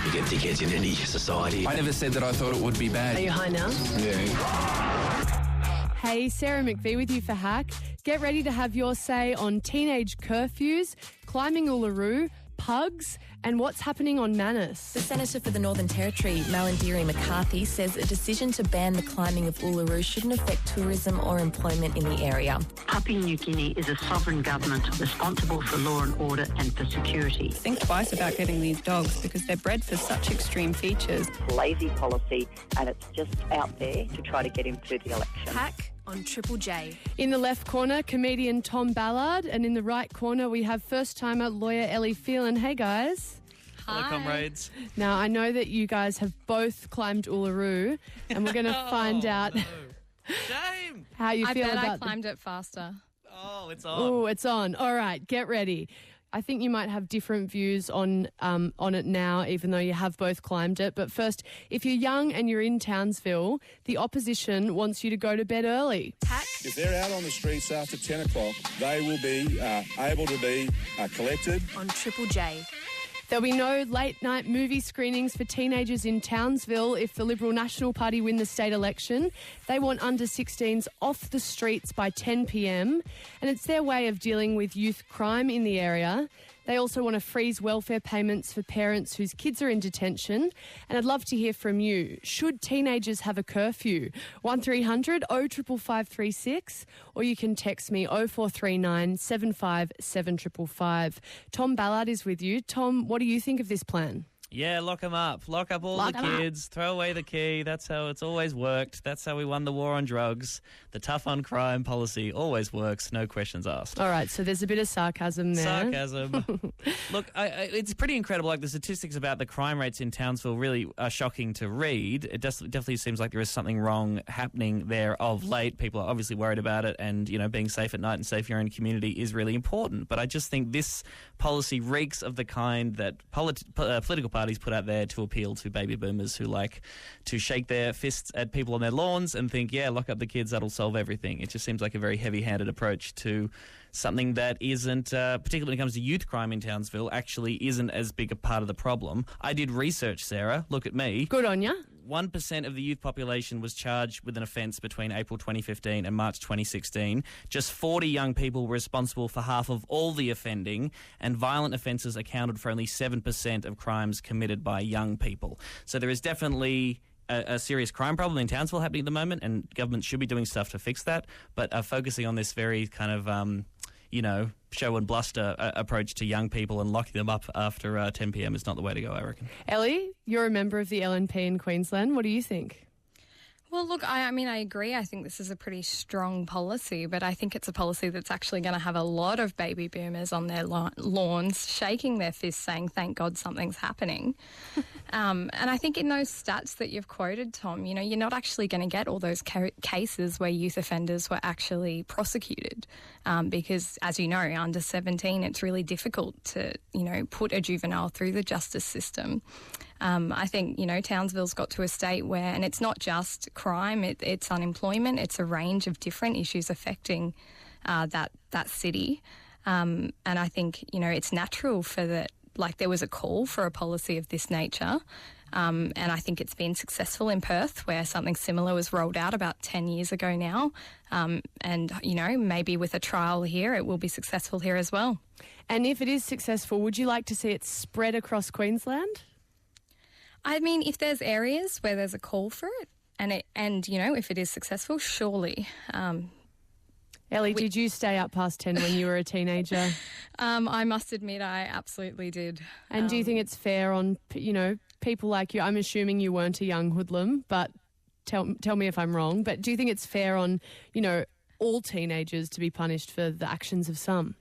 You get dickheads in any society. I never said that I thought it would be bad. Are you high now? Yeah. Hey, Sarah McVie with you for Hack. Get ready to have your say on teenage curfews, climbing Uluru, Pugs, and what's happening on Manus. The Senator for the Northern Territory, Malandiri McCarthy, says a decision to ban the climbing of Uluru shouldn't affect tourism or employment in the area. Papua New Guinea is a sovereign government responsible for law and order and for security. Think twice about getting these dogs because they're bred for such extreme features. Lazy policy, and it's just out there to try to get him to the election. Hack on Triple J. In the left corner, comedian Tom Ballard, and in the right corner, we have first-timer lawyer Elly Phelan. Hey, guys. Hello, comrades. Now, I know that you guys have both climbed Uluru, and we're going to find out Shame. how you feel about I climbed it faster. Oh, it's on. Oh, it's on. All right, get ready. I think you might have different views on it now, even though you have both climbed it. But first, if you're young and you're in Townsville, the opposition wants you to go to bed early. Hack. If they're out on the streets after 10 o'clock, they will be able to be collected. On Triple J. There'll be no late-night movie screenings for teenagers in Townsville if the Liberal National Party win the state election. They want under-16s off the streets by 10 p.m, and it's their way of dealing with youth crime in the area. They also want to freeze welfare payments for parents whose kids are in detention. And I'd love to hear from you. Should teenagers have a curfew? 1300 055536, or you can text me 0439 75 7555. Tom Ballard is with you. Tom, what do you think of this plan? Yeah, lock them up. Lock up all the kids. Throw away the key. That's how it's always worked. That's how we won the war on drugs. The tough on crime policy always works. No questions asked. All right, so there's a bit of sarcasm there. Sarcasm. Look, it's pretty incredible. Like, the statistics about the crime rates in Townsville really are shocking to read. It definitely seems like there is something wrong happening there of late. People are obviously worried about it, and, you know, being safe at night and safe in your own community is really important. But I just think this policy reeks of the kind that political parties put out there to appeal to baby boomers who like to shake their fists at people on their lawns and think, yeah, lock up the kids, that'll solve everything. It just seems like a very heavy-handed approach to something that isn't, particularly when it comes to youth crime in Townsville, actually isn't as big a part of the problem. I did research, Sarah. Look at me. Good on ya. 1% of the youth population was charged with an offence between April 2015 and March 2016. Just 40 young people were responsible for half of all the offending, and violent offences accounted for only 7% of crimes committed by young people. So there is definitely a serious crime problem in Townsville happening at the moment, and government should be doing stuff to fix that, but focusing on this very kind of show and bluster approach to young people and locking them up after 10 p.m. is not the way to go, I reckon. Elly, you're a member of the LNP in Queensland. What do you think? Well, look, I agree. I think this is a pretty strong policy, but I think it's a policy that's actually going to have a lot of baby boomers on their lawns shaking their fists saying, thank God something's happening. And I think in those stats that you've quoted, Tom, you know, you're not actually going to get all those cases where youth offenders were actually prosecuted because, as you know, under 17, it's really difficult to, you know, put a juvenile through the justice system. I think, you know, Townsville's got to a state where, and it's not just crime, it's unemployment, it's a range of different issues affecting that city. And I think, you know, it's natural for that, like there was a call for a policy of this nature. And I think it's been successful in Perth, where something similar was rolled out about 10 years ago now. And, you know, maybe with a trial here, it will be successful here as well. And if it is successful, would you like to see it spread across Queensland? I mean, if there's areas where there's a call for it, and you know, if it is successful, surely. Elly, did you stay up past 10 when you were a teenager? I must admit, I absolutely did. And do you think it's fair on, you know, people like you? I'm assuming you weren't a young hoodlum, but tell me if I'm wrong. But do you think it's fair on, you know, all teenagers to be punished for the actions of some?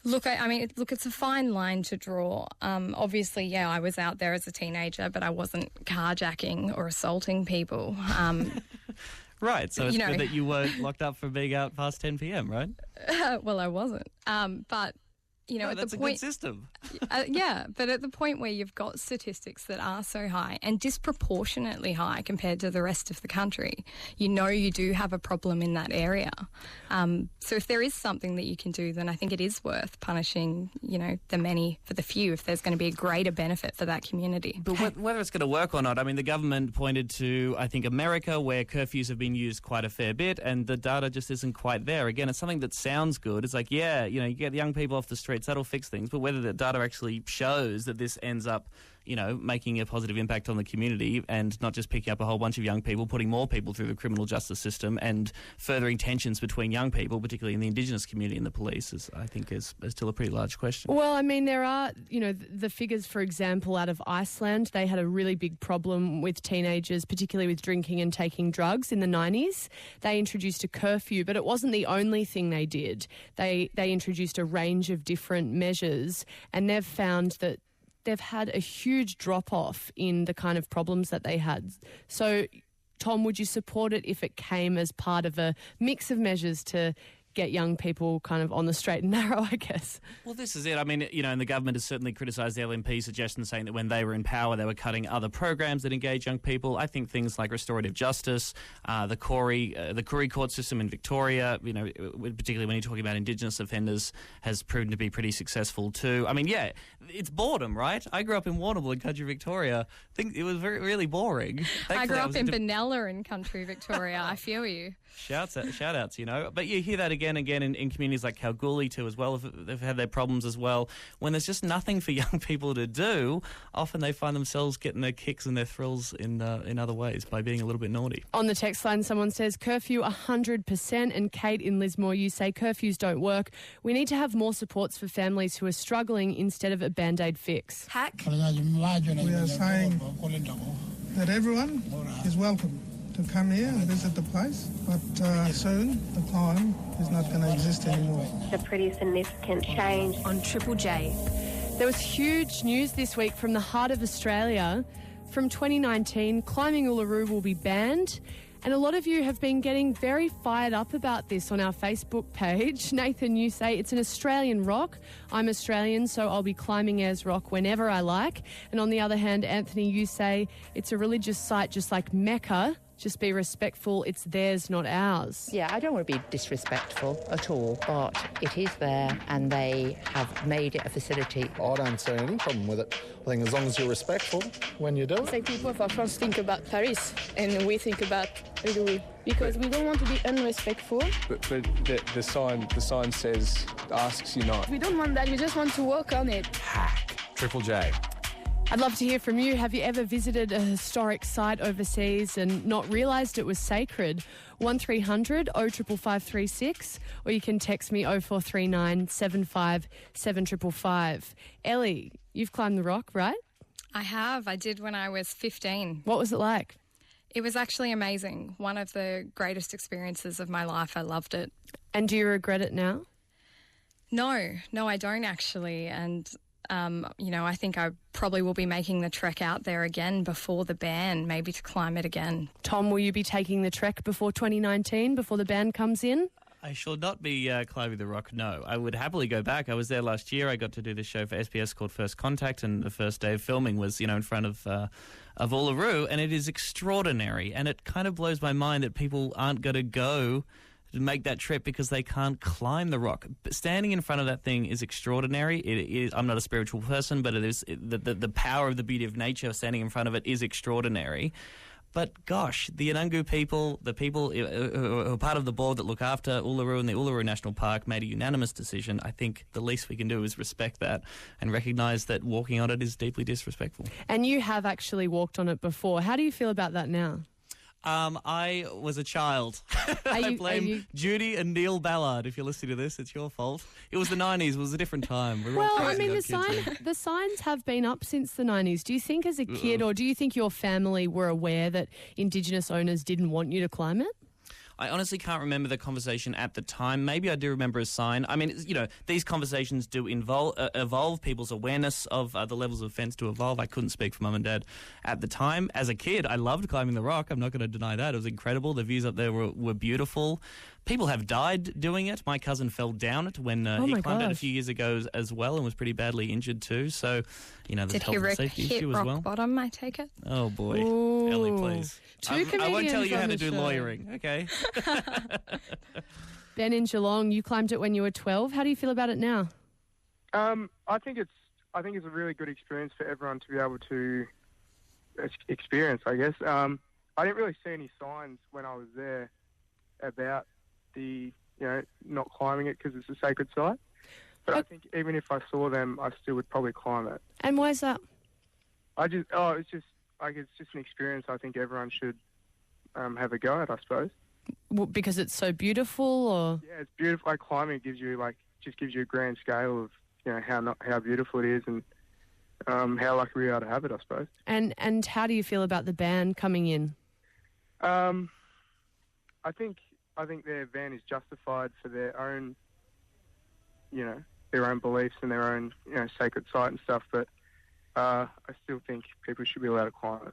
Look, it's a fine line to draw. Obviously, yeah, I was out there as a teenager, but I wasn't carjacking or assaulting people. Right, so it's good that you weren't locked up for being out past 10 p.m, right? Well, I wasn't. But, at that's the a point, good system. But at the point where you've got statistics that are so high and disproportionately high compared to the rest of the country, you do have a problem in that area. So if there is something that you can do, then I think it is worth punishing, the many for the few if there's going to be a greater benefit for that community. But whether it's going to work or not, I mean, the government pointed to, I think, America, where curfews have been used quite a fair bit, and the data just isn't quite there. Again, it's something that sounds good. It's like, you get young people off the streets, that'll fix things. But whether the data actually shows that this ends up, making a positive impact on the community and not just picking up a whole bunch of young people, putting more people through the criminal justice system and furthering tensions between young people, particularly in the Indigenous community and the police, is still a pretty large question. Well, I mean, there are, the figures, for example, out of Iceland, they had a really big problem with teenagers, particularly with drinking and taking drugs in the 90s. They introduced a curfew, but it wasn't the only thing they did. They introduced a range of different measures, and they've found that they've had a huge drop-off in the kind of problems that they had. So, Tom, would you support it if it came as part of a mix of measures to get young people kind of on the straight and narrow, I guess? Well, this is it. I mean, and the government has certainly criticised the LNP suggestion, saying that when they were in power, they were cutting other programs that engage young people. I think things like restorative justice, the Koori court system in Victoria, particularly when you're talking about Indigenous offenders, has proven to be pretty successful too. I mean, it's boredom, right? I grew up in Warrnambool in country Victoria. I think it was really boring. Thankfully, I grew up in Benalla in country Victoria. I feel you. Shout outs, But you hear that again in communities like Kalgoorlie too as well. They've had their problems as well. When there's just nothing for young people to do, often they find themselves getting their kicks and their thrills in other ways by being a little bit naughty. On the text line, someone says, curfew 100%. And Kate in Lismore, you say curfews don't work. We need to have more supports for families who are struggling instead of a Band-Aid fix. Hack. We are saying that everyone is welcome to come here and visit the place, but soon the climb is not going to exist anymore. A pretty significant change. On Triple J. There was huge news this week from the heart of Australia. From 2019, climbing Uluru will be banned. And a lot of you have been getting very fired up about this on our Facebook page. Nathan, you say, it's an Australian rock. I'm Australian, so I'll be climbing Ayers Rock whenever I like. And on the other hand, Anthony, you say, it's a religious site just like Mecca. Just be respectful. It's theirs, not ours. Yeah, I don't want to be disrespectful at all, but it is there and they have made it a facility. I don't see any problem with it. I think as long as you're respectful when you do it. It's like people of France think about Paris and we think about Uluru because we don't want to be unrespectful. But the sign says, asks you not. We don't want that. We just want to work on it. Hack. Triple J. I'd love to hear from you. Have you ever visited a historic site overseas and not realised it was sacred? 1300 055536, or you can text me 0439 75 7555. Elly, you've climbed the rock, right? I have. I did when I was 15. What was it like? It was actually amazing. One of the greatest experiences of my life. I loved it. And do you regret it now? No, I don't actually. And I think I probably will be making the trek out there again before the ban, maybe to climb it again. Tom, will you be taking the trek before 2019, before the ban comes in? I shall not be climbing the rock, no. I would happily go back. I was there last year. I got to do this show for SBS called First Contact, and the first day of filming was, in front of Uluru, and it is extraordinary. And it kind of blows my mind that people aren't going to go to make that trip because they can't climb the rock. But standing in front of that thing is extraordinary. It is. I'm not a spiritual person, but it is the power of the beauty of nature. Standing in front of it is extraordinary. But gosh, the Anangu people, the people who are part of the board that look after Uluru and the Uluru National Park, made a unanimous decision. I think the least we can do is respect that and recognise that walking on it is deeply disrespectful. And you have actually walked on it before. How do you feel about that now? I was a child. I blame Judy and Neil Ballard. If you're listening to this, it's your fault. It was the 90s. It was a different time. The signs have been up since the 90s. Do you think as a kid or do you think your family were aware that Indigenous owners didn't want you to climb it? I honestly can't remember the conversation at the time. Maybe I do remember a sign. I mean, these conversations do evolve. People's awareness of the levels of offence to evolve. I couldn't speak for Mum and Dad at the time. As a kid, I loved climbing the rock. I'm not going to deny that. It was incredible. The views up there were beautiful. People have died doing it. My cousin fell down it when he climbed it a few years ago as well and was pretty badly injured too. So, there's a health and safety issue as well. Did he hit rock bottom, I take it? Oh, boy. Ooh. Ellie, please. I won't tell you how to do show. lawyering, okay? Ben in Geelong, you climbed it when you were 12. How do you feel about it now? I think it's a really good experience for everyone to be able to experience, I guess. I didn't really see any signs when I was there about the, not climbing it because it's a sacred site. But I think even if I saw them, I still would probably climb it. And why is that? It's just an experience I think everyone should have a go at, I suppose. Well, because it's so beautiful, or? Yeah, it's beautiful. Like climbing gives you a grand scale of, how beautiful it is and how lucky we are to have it, I suppose. And how do you feel about the ban coming in? I think their ban is justified for their own, their own beliefs and their own, sacred site and stuff. But I still think people should be allowed to climb it.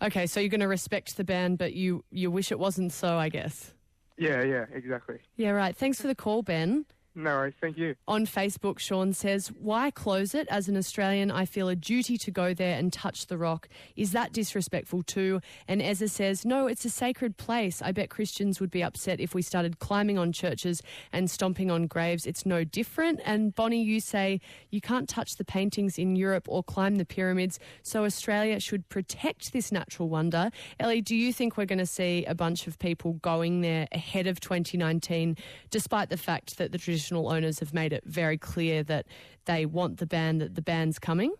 Okay, so you're going to respect the ban, but you wish it wasn't so, I guess. Yeah, exactly. Yeah, right. Thanks for the call, Ben. No worries, thank you. On Facebook, Sean says, why close it? As an Australian, I feel a duty to go there and touch the rock. Is that disrespectful too? And Ezra says, no, it's a sacred place. I bet Christians would be upset if we started climbing on churches and stomping on graves. It's no different. And Bonnie, you say, you can't touch the paintings in Europe or climb the pyramids, so Australia should protect this natural wonder. Ellie, do you think we're going to see a bunch of people going there ahead of 2019, despite the fact that the traditional owners have made it very clear that they want the ban, that the ban's coming?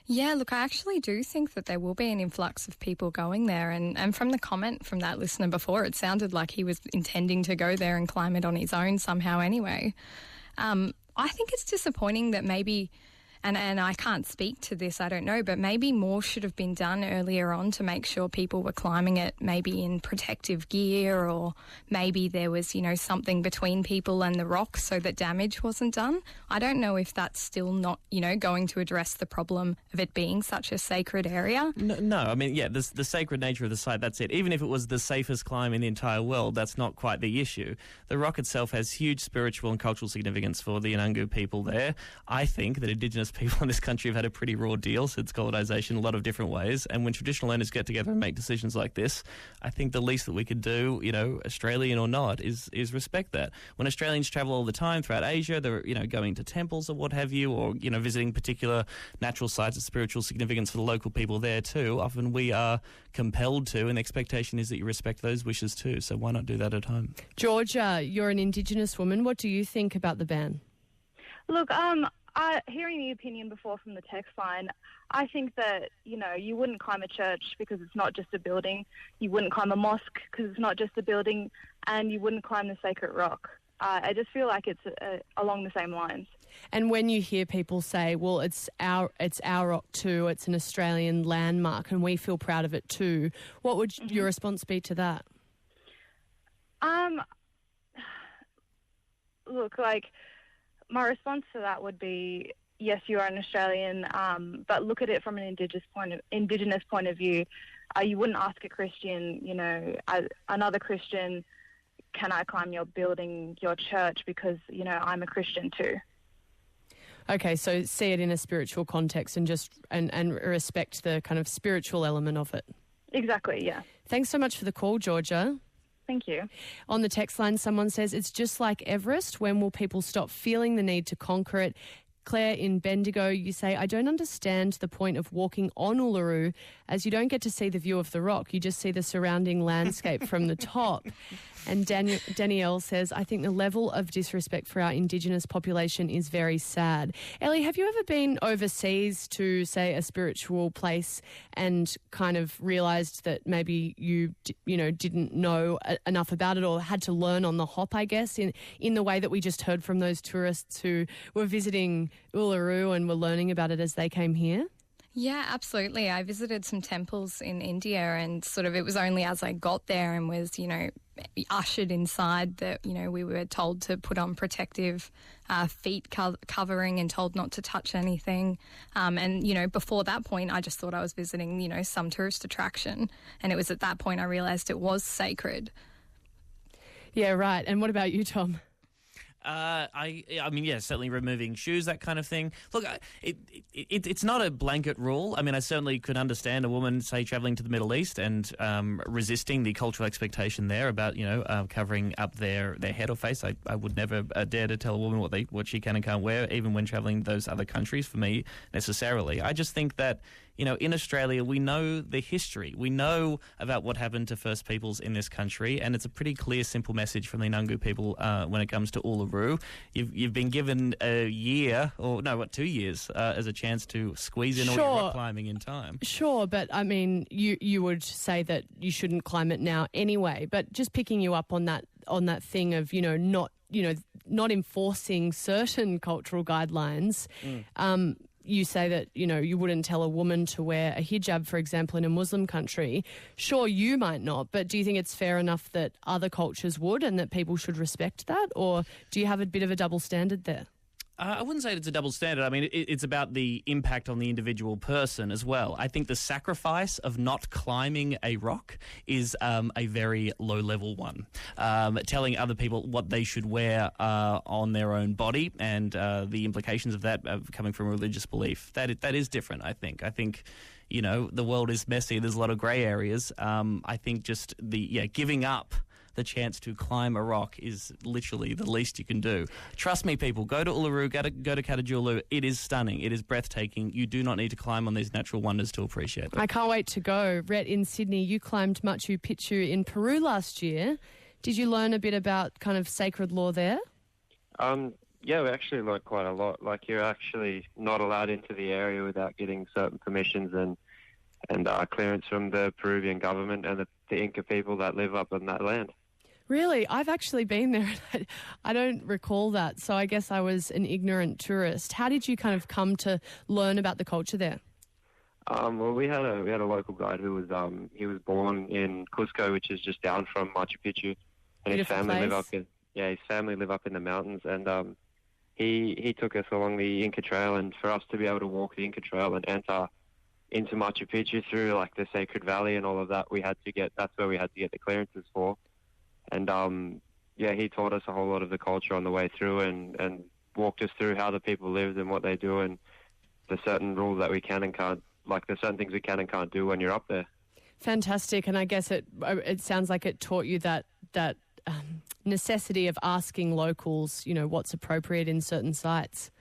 Yeah, look, I actually do think that there will be an influx of people going there. And from the comment from that listener before, it sounded like he was intending to go there and climb it on his own somehow anyway. I think it's disappointing that maybe, and I can't speak to this, I don't know, but maybe more should have been done earlier on to make sure people were climbing it maybe in protective gear, or maybe there was, something between people and the rock so that damage wasn't done. I don't know if that's still not, going to address the problem of it being such a sacred area. No, I mean, yeah, the sacred nature of the site, that's it. Even if it was the safest climb in the entire world, that's not quite the issue. The rock itself has huge spiritual and cultural significance for the Inangu people there. I think that Indigenous people in this country have had a pretty raw deal since colonisation, a lot of different ways. And when traditional owners get together and make decisions like this, I think the least that we could do, Australian or not, is respect that. When Australians travel all the time throughout Asia, they're, going to temples or what have you, or, visiting particular natural sites of spiritual significance for the local people there too. Often we are compelled to, and the expectation is that you respect those wishes too. So why not do that at home? Georgia, you're an Indigenous woman. What do you think about the ban? Look, hearing the opinion before from the text line, I think that, you wouldn't climb a church because it's not just a building. You wouldn't climb a mosque because it's not just a building. And you wouldn't climb the sacred rock. I just feel like it's along the same lines. And when you hear people say, well, it's our rock too, it's an Australian landmark and we feel proud of it too, what would your response be to that? Look, my response to that would be, yes, you are an Australian, but look at it from an Indigenous point of view. You wouldn't ask a Christian, another Christian, can I climb your building, your church, because, I'm a Christian too. Okay, so see it in a spiritual context and just and respect the kind of spiritual element of it. Exactly, yeah. Thanks so much for the call, Georgia. Thank you. On the text line, someone says, it's just like Everest. When will people stop feeling the need to conquer it? Claire in Bendigo, you say, I don't understand the point of walking on Uluru, as you don't get to see the view of the rock. You just see the surrounding landscape from the top. And Danielle says, I think the level of disrespect for our Indigenous population is very sad. Ellie, have you ever been overseas to, say, a spiritual place and kind of realised that maybe you didn't know enough about it or had to learn on the hop, I guess, in the way that we just heard from those tourists who were visiting Uluru and were learning about it as they came here? Yeah, absolutely. I visited some temples in India, and sort of it was only as I got there and was, ushered inside that, we were told to put on protective feet covering and told not to touch anything. And, before that point, I just thought I was visiting, some tourist attraction. And it was at that point I realised it was sacred. Yeah, right. And what about you, Tom? I mean, yeah, certainly removing shoes, that kind of thing. Look, it's not a blanket rule. I mean, I certainly could understand a woman, say, travelling to the Middle East and resisting the cultural expectation there about, covering up their head or face. I would never dare to tell a woman what she can and can't wear, even when travelling those other countries, for me, necessarily. I just think that, in Australia, we know the history. We know about what happened to First Peoples in this country, and it's a pretty clear, simple message from the Nungu people when it comes to Uluru. You've been given a year, 2 years, as a chance to squeeze in all your rock climbing in time. Sure, but I mean, you would say that you shouldn't climb it now anyway. But just picking you up on that thing of not enforcing certain cultural guidelines. You say that, you wouldn't tell a woman to wear a hijab, for example, in a Muslim country. Sure, you might not, but do you think it's fair enough that other cultures would and that people should respect that? Or do you have a bit of a double standard there? I wouldn't say it's a double standard. I mean, it's about the impact on the individual person as well. I think the sacrifice of not climbing a rock is a very low-level one. Telling other people what they should wear on their own body and the implications of that coming from religious belief, that is different, I think. I think, the world is messy. There's a lot of grey areas. I think just giving up the chance to climb a rock is literally the least you can do. Trust me, people, go to Uluru, go to Katajulu. It is stunning. It is breathtaking. You do not need to climb on these natural wonders to appreciate them. I can't wait to go. Rhett, in Sydney, you climbed Machu Picchu in Peru last year. Did you learn a bit about kind of sacred law there? Yeah, we actually learned quite a lot. Like, you're actually not allowed into the area without getting certain permissions and clearance from the Peruvian government and the Inca people that live up on that land. Really? I've actually been there. I don't recall that, so I guess I was an ignorant tourist. How did you kind of come to learn about the culture there? Well, we had a local guide who was he was born in Cusco, which is just down from Machu Picchu, and his family live up in the mountains, and he took us along the Inca Trail, and for us to be able to walk the Inca Trail and enter into Machu Picchu through like the Sacred Valley and all of that, that's where we had to get the clearances for. And, he taught us a whole lot of the culture on the way through and walked us through how the people lived and what they do and the certain rules that we can and can't, like the certain things we can and can't do when you're up there. Fantastic. And I guess it sounds like it taught you that necessity of asking locals, what's appropriate in certain sites.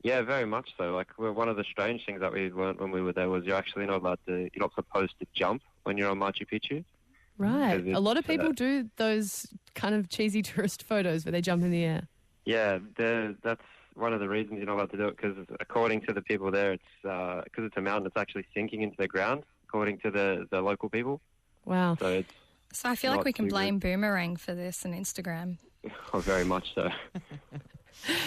Yeah, very much so. Like, one of the strange things that we learned when we were there was you're not supposed to jump when you're on Machu Picchu. Right. A lot of people do those kind of cheesy tourist photos where they jump in the air. Yeah, that's one of the reasons you're not allowed to do it, because according to the people there, it's because it's a mountain, it's actually sinking into the ground, according to the local people. Wow. So I feel like we can blame Boomerang for this and Instagram. Oh, very much so.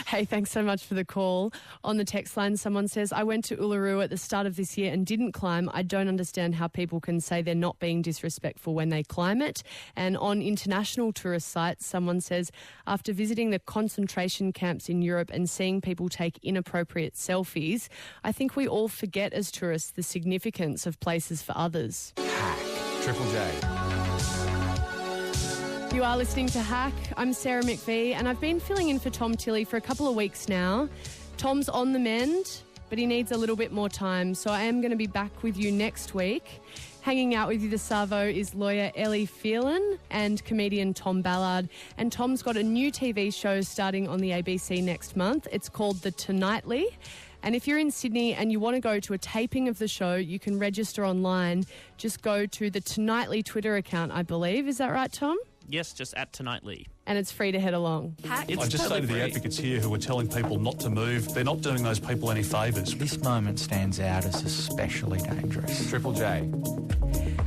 Hey, thanks so much for the call. On the text line, someone says, I went to Uluru at the start of this year and didn't climb. I don't understand how people can say they're not being disrespectful when they climb it. And on international tourist sites, someone says, after visiting the concentration camps in Europe and seeing people take inappropriate selfies, I think we all forget as tourists the significance of places for others. Triple J. You are listening to Hack. I'm Sarah McVie, and I've been filling in for Tom Tilley for a couple of weeks now. Tom's on the mend, but he needs a little bit more time, so I am going to be back with you next week. Hanging out with you this Savo is lawyer Elly Phelan and comedian Tom Ballard. And Tom's got a new TV show starting on the ABC next month. It's called The Tonightly. And if you're in Sydney and you want to go to a taping of the show, you can register online. Just go to the Tonightly Twitter account, I believe. Is that right, Tom? Yes, just at Tonightly. And it's free to head along. I just say to the advocates here who are telling people not to move, they're not doing those people any favours. This moment stands out as especially dangerous. Triple J.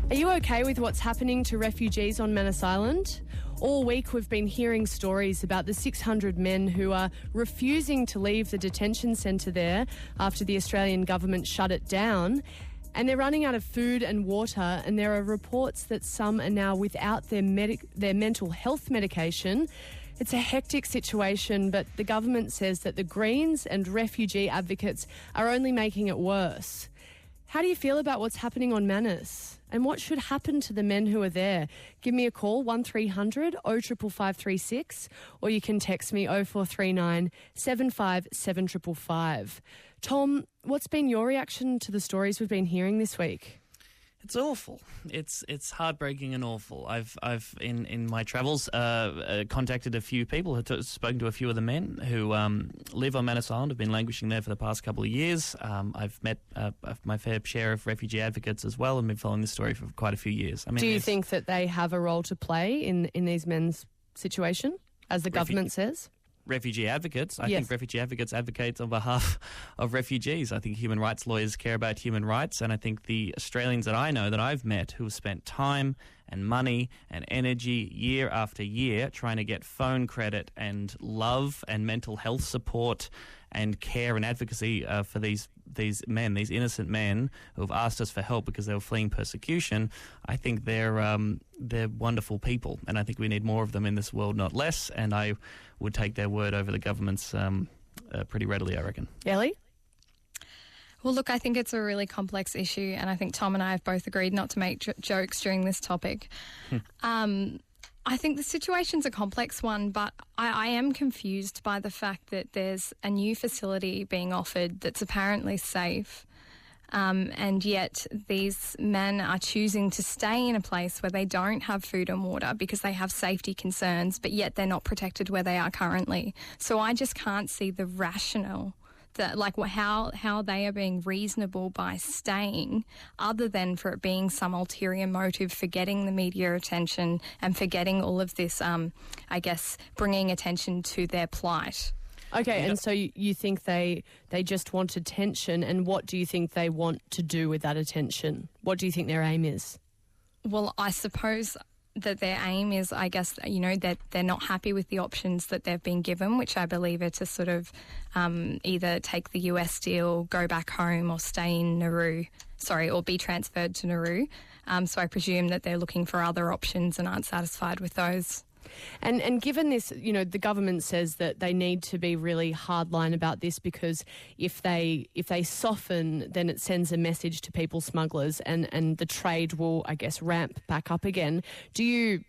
Are you okay with what's happening to refugees on Manus Island? All week we've been hearing stories about the 600 men who are refusing to leave the detention centre there after the Australian government shut it down. And they're running out of food and water, and there are reports that some are now without their mental health medication. It's a hectic situation, but the government says that the Greens and refugee advocates are only making it worse. How do you feel about what's happening on Manus? And what should happen to the men who are there? Give me a call, 1300 055536, or you can text me 0439 75 7555. Tom, what's been your reaction to the stories we've been hearing this week? It's awful. It's heartbreaking and awful. I've in my travels contacted a few people, spoken to a few of the men who live on Manus Island, have been languishing there for the past couple of years. I've met my fair share of refugee advocates as well, and been following this story for quite a few years. I mean, do you think that they have a role to play in these men's situation, as the government says? Refugee advocates. I think refugee advocates advocate on behalf of refugees. I think human rights lawyers care about human rights, and I think the Australians that I know, that I've met, who have spent time and money and energy year after year trying to get phone credit and love and mental health support and care and advocacy for these men, these innocent men who have asked us for help because they were fleeing persecution. I think they're wonderful people, and I think we need more of them in this world, not less. And I would take their word over the government's pretty readily, I reckon. Elly? Well, look, I think it's a really complex issue, and I think Tom and I have both agreed not to make jokes during this topic. I think the situation's a complex one, but I am confused by the fact that there's a new facility being offered that's apparently safe, and yet these men are choosing to stay in a place where they don't have food and water because they have safety concerns, but yet they're not protected where they are currently. So I just can't see the rationale, how they are being reasonable by staying, other than for it being some ulterior motive for getting the media attention and for getting all of this, bringing attention to their plight. Okay, and so you think they just want attention, and what do you think they want to do with that attention? What do you think their aim is? Well, I suppose that their aim is, that they're not happy with the options that they've been given, which I believe are to sort of either take the US deal, go back home, or stay in Nauru, or be transferred to Nauru. So I presume that they're looking for other options and aren't satisfied with those. And given this, the government says that they need to be really hardline about this, because if they soften, then it sends a message to people smugglers, and the trade will, ramp back up again. Do you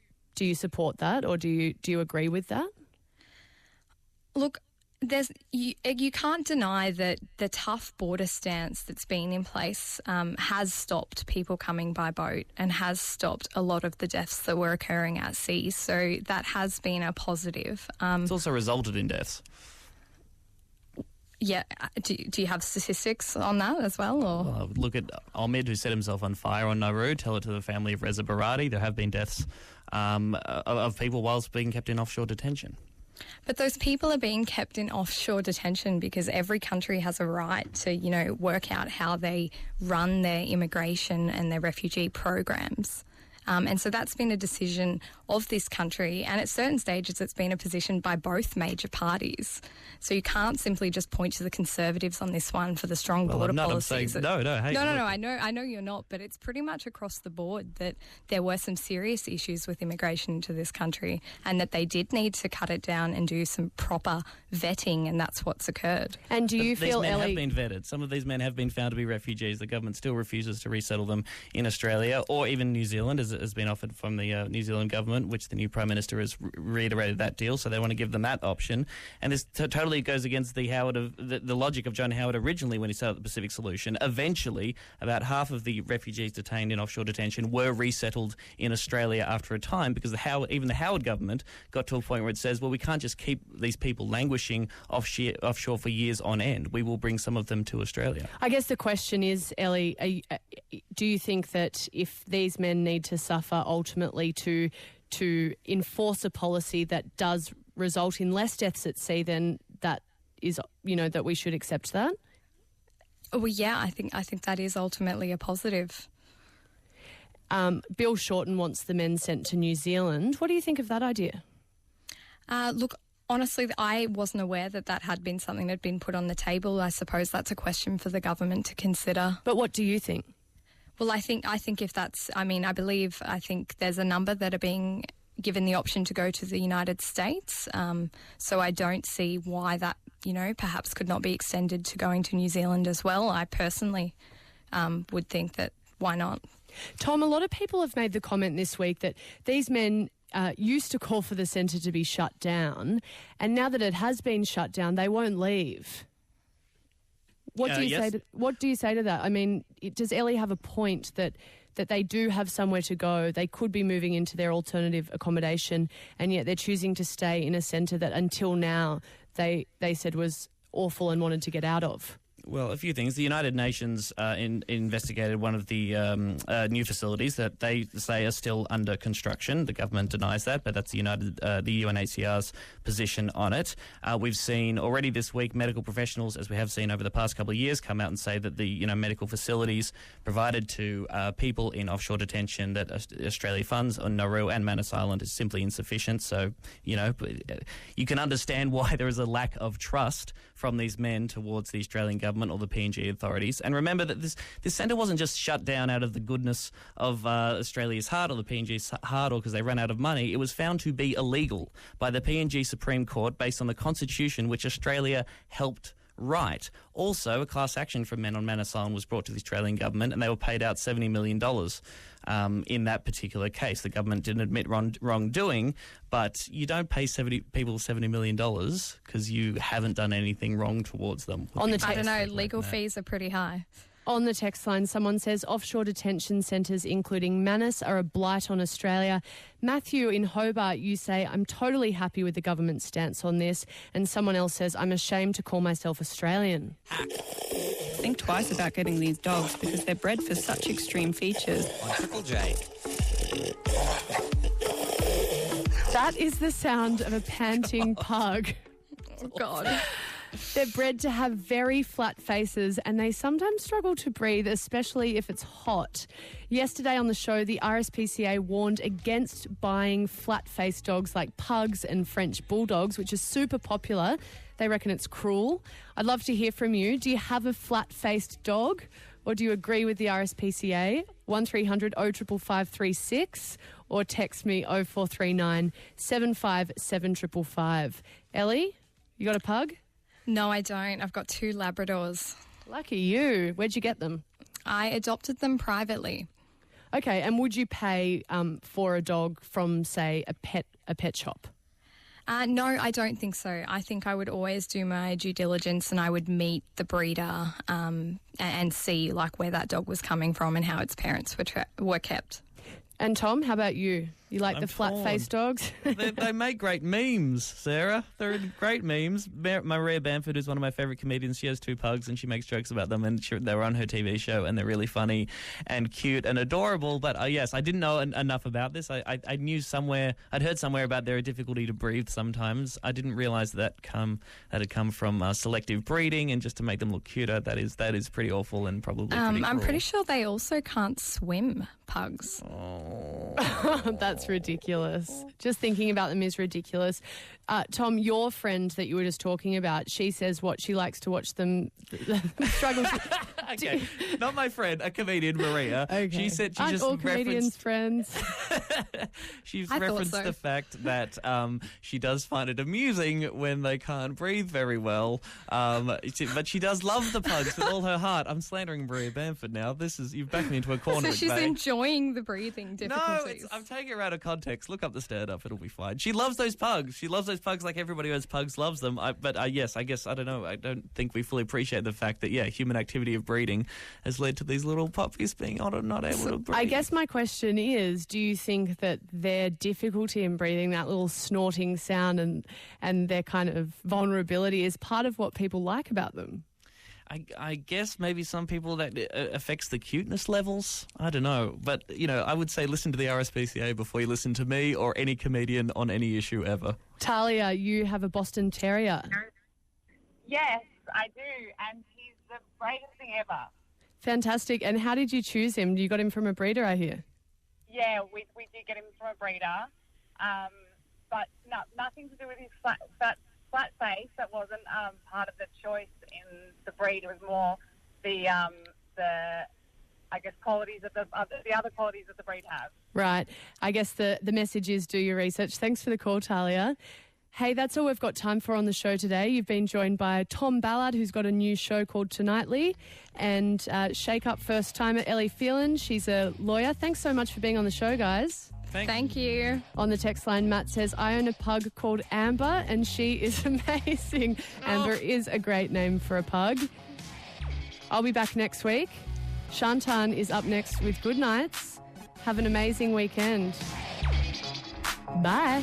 support that, or do you agree with that? Look, you can't deny that the tough border stance that's been in place has stopped people coming by boat and has stopped a lot of the deaths that were occurring at sea. So that has been a positive. It's also resulted in deaths. Yeah. Do you have statistics on that as well? Or? Well, look at Omid, who set himself on fire on Nauru. Tell it to the family of Reza Barati. There have been deaths of people whilst being kept in offshore detention. But those people are being kept in offshore detention because every country has a right to, work out how they run their immigration and their refugee programs. And so that's been a decision of this country, and at certain stages it's been a position by both major parties. So you can't simply just point to the Conservatives on this one for the strong border policies. No. I know you're not, but it's pretty much across the board that there were some serious issues with immigration into this country, and that they did need to cut it down and do some proper vetting, and that's what's occurred. And do you feel, these men Elly, have been vetted? Some of these men have been found to be refugees. The government still refuses to resettle them in Australia or even New Zealand, as has been offered from the New Zealand government, which the new Prime Minister has reiterated that deal, so they want to give them that option. And this totally goes against the logic of John Howard originally when he set up the Pacific Solution. Eventually, about half of the refugees detained in offshore detention were resettled in Australia after a time, because even the Howard government got to a point where it says, well, we can't just keep these people languishing offshore for years on end. We will bring some of them to Australia. I guess the question is, Elly, do you think that if these men need to suffer ultimately to enforce a policy that does result in less deaths at sea, then that is, that we should accept that? Well, yeah, I think that is ultimately a positive. Bill Shorten wants the men sent to New Zealand. What do you think of that idea? Look, honestly, I wasn't aware that had been something that had been put on the table. I suppose that's a question for the government to consider. But what do you think? Well, I think if that's, I think there's a number that are being given the option to go to the United States. So I don't see why that, perhaps could not be extended to going to New Zealand as well. I personally would think that why not? Tom, a lot of people have made the comment this week that these men used to call for the centre to be shut down, and now that it has been shut down, they won't leave. What do you say to that? I mean, does Elly have a point that they do have somewhere to go? They could be moving into their alternative accommodation, and yet they're choosing to stay in a centre that until now they said was awful and wanted to get out of. Well, a few things. The United Nations investigated one of the new facilities that they say are still under construction. The government denies that, but that's the UNHCR's position on it. We've seen already this week medical professionals, as we have seen over the past couple of years, come out and say that the medical facilities provided to people in offshore detention that Australia funds on Nauru and Manus Island is simply insufficient. So, you can understand why there is a lack of trust from these men towards the Australian government or the PNG authorities. And remember that this centre wasn't just shut down out of the goodness of Australia's heart or the PNG's heart or because they ran out of money. It was found to be illegal by the PNG Supreme Court based on the constitution which Australia helped write. Also, a class action from men on Manus Island was brought to the Australian government and they were paid out $70 million in that particular case. The government didn't admit wrongdoing, but you don't pay people $70 million because you haven't done anything wrong towards them. I don't know, legal fees are pretty high. On the text line, someone says offshore detention centres, including Manus, are a blight on Australia. Matthew in Hobart, you say, I'm totally happy with the government's stance on this. And someone else says, I'm ashamed to call myself Australian. Think twice about getting these dogs because they're bred for such extreme features. On Triple J. That is the sound of a panting pug. Oh, God. They're bred to have very flat faces and they sometimes struggle to breathe, especially if it's hot. Yesterday on the show, the RSPCA warned against buying flat-faced dogs like pugs and French bulldogs, which are super popular. They reckon it's cruel. I'd love to hear from you. Do you have a flat-faced dog or do you agree with the RSPCA? 1300 055536 or text me 0439 757 555. Elly, you got a pug? No, I don't. I've got 2 Labradors. Lucky you. Where'd you get them? I adopted them privately. Okay, and would you pay for a dog from, say, a pet shop? No, I don't think so. I think I would always do my due diligence and I would meet the breeder and see where that dog was coming from and how its parents were kept. And Tom, how about you? You like the flat-faced dogs? They make great memes, Sarah. They're great memes. Maria Bamford is one of my favourite comedians. She has 2 pugs and she makes jokes about them and they're on her TV show and they're really funny and cute and adorable. But yes, I didn't know enough about this. I knew I'd heard somewhere about their difficulty to breathe sometimes. I didn't realise that had come from selective breeding and just to make them look cuter. That is pretty awful and probably pretty cruel. I'm pretty sure they also can't swim, pugs. Oh. That's ridiculous. Just thinking about them is ridiculous. Tom, your friend that you were just talking about, she says she likes to watch them struggle. Okay, not my friend, a comedian, Maria. Okay. She said she Aren't just all comedians friends? She's I referenced thought so. the fact that she does find it amusing when they can't breathe very well. But she does love the pugs with all her heart. I'm slandering Maria Bamford now. You've backed me into a corner. So she's enjoying the breathing difficulties. No, I'm taking her out of context. Look up the stand-up. It'll be fine. She loves those pugs. She loves those pugs like everybody who has pugs loves them. Yes, I guess, I don't know. I don't think we fully appreciate the fact that, human activity of breeding has led to these little puppies being not able to breathe. I guess my question is, do you think that their difficulty in breathing, that little snorting sound and their kind of vulnerability is part of what people like about them? I guess maybe some people that affects the cuteness levels. I don't know. But, I would say listen to the RSPCA before you listen to me or any comedian on any issue ever. Talia, you have a Boston Terrier. Yes, I do. And he's the greatest thing ever. Fantastic. And how did you choose him? You got him from a breeder, I hear. Yeah, we did get him from a breeder. But nothing to do with his flat face. That wasn't part of the choice in the breed. It was more the qualities of the other qualities that the breed has. Right. I guess the message is do your research. Thanks for the call, Talia. Hey, that's all we've got time for on the show today. You've been joined by Tom Ballard, who's got a new show called Tonightly, and shakeup first-timer Elly Phelan. She's a lawyer. Thanks so much for being on the show, guys. Thank you. On the text line, Matt says, I own a pug called Amber, and she is amazing. Amber is a great name for a pug. I'll be back next week. Shantan is up next with Good Nights. Have an amazing weekend. Bye.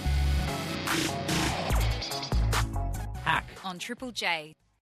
On Triple J.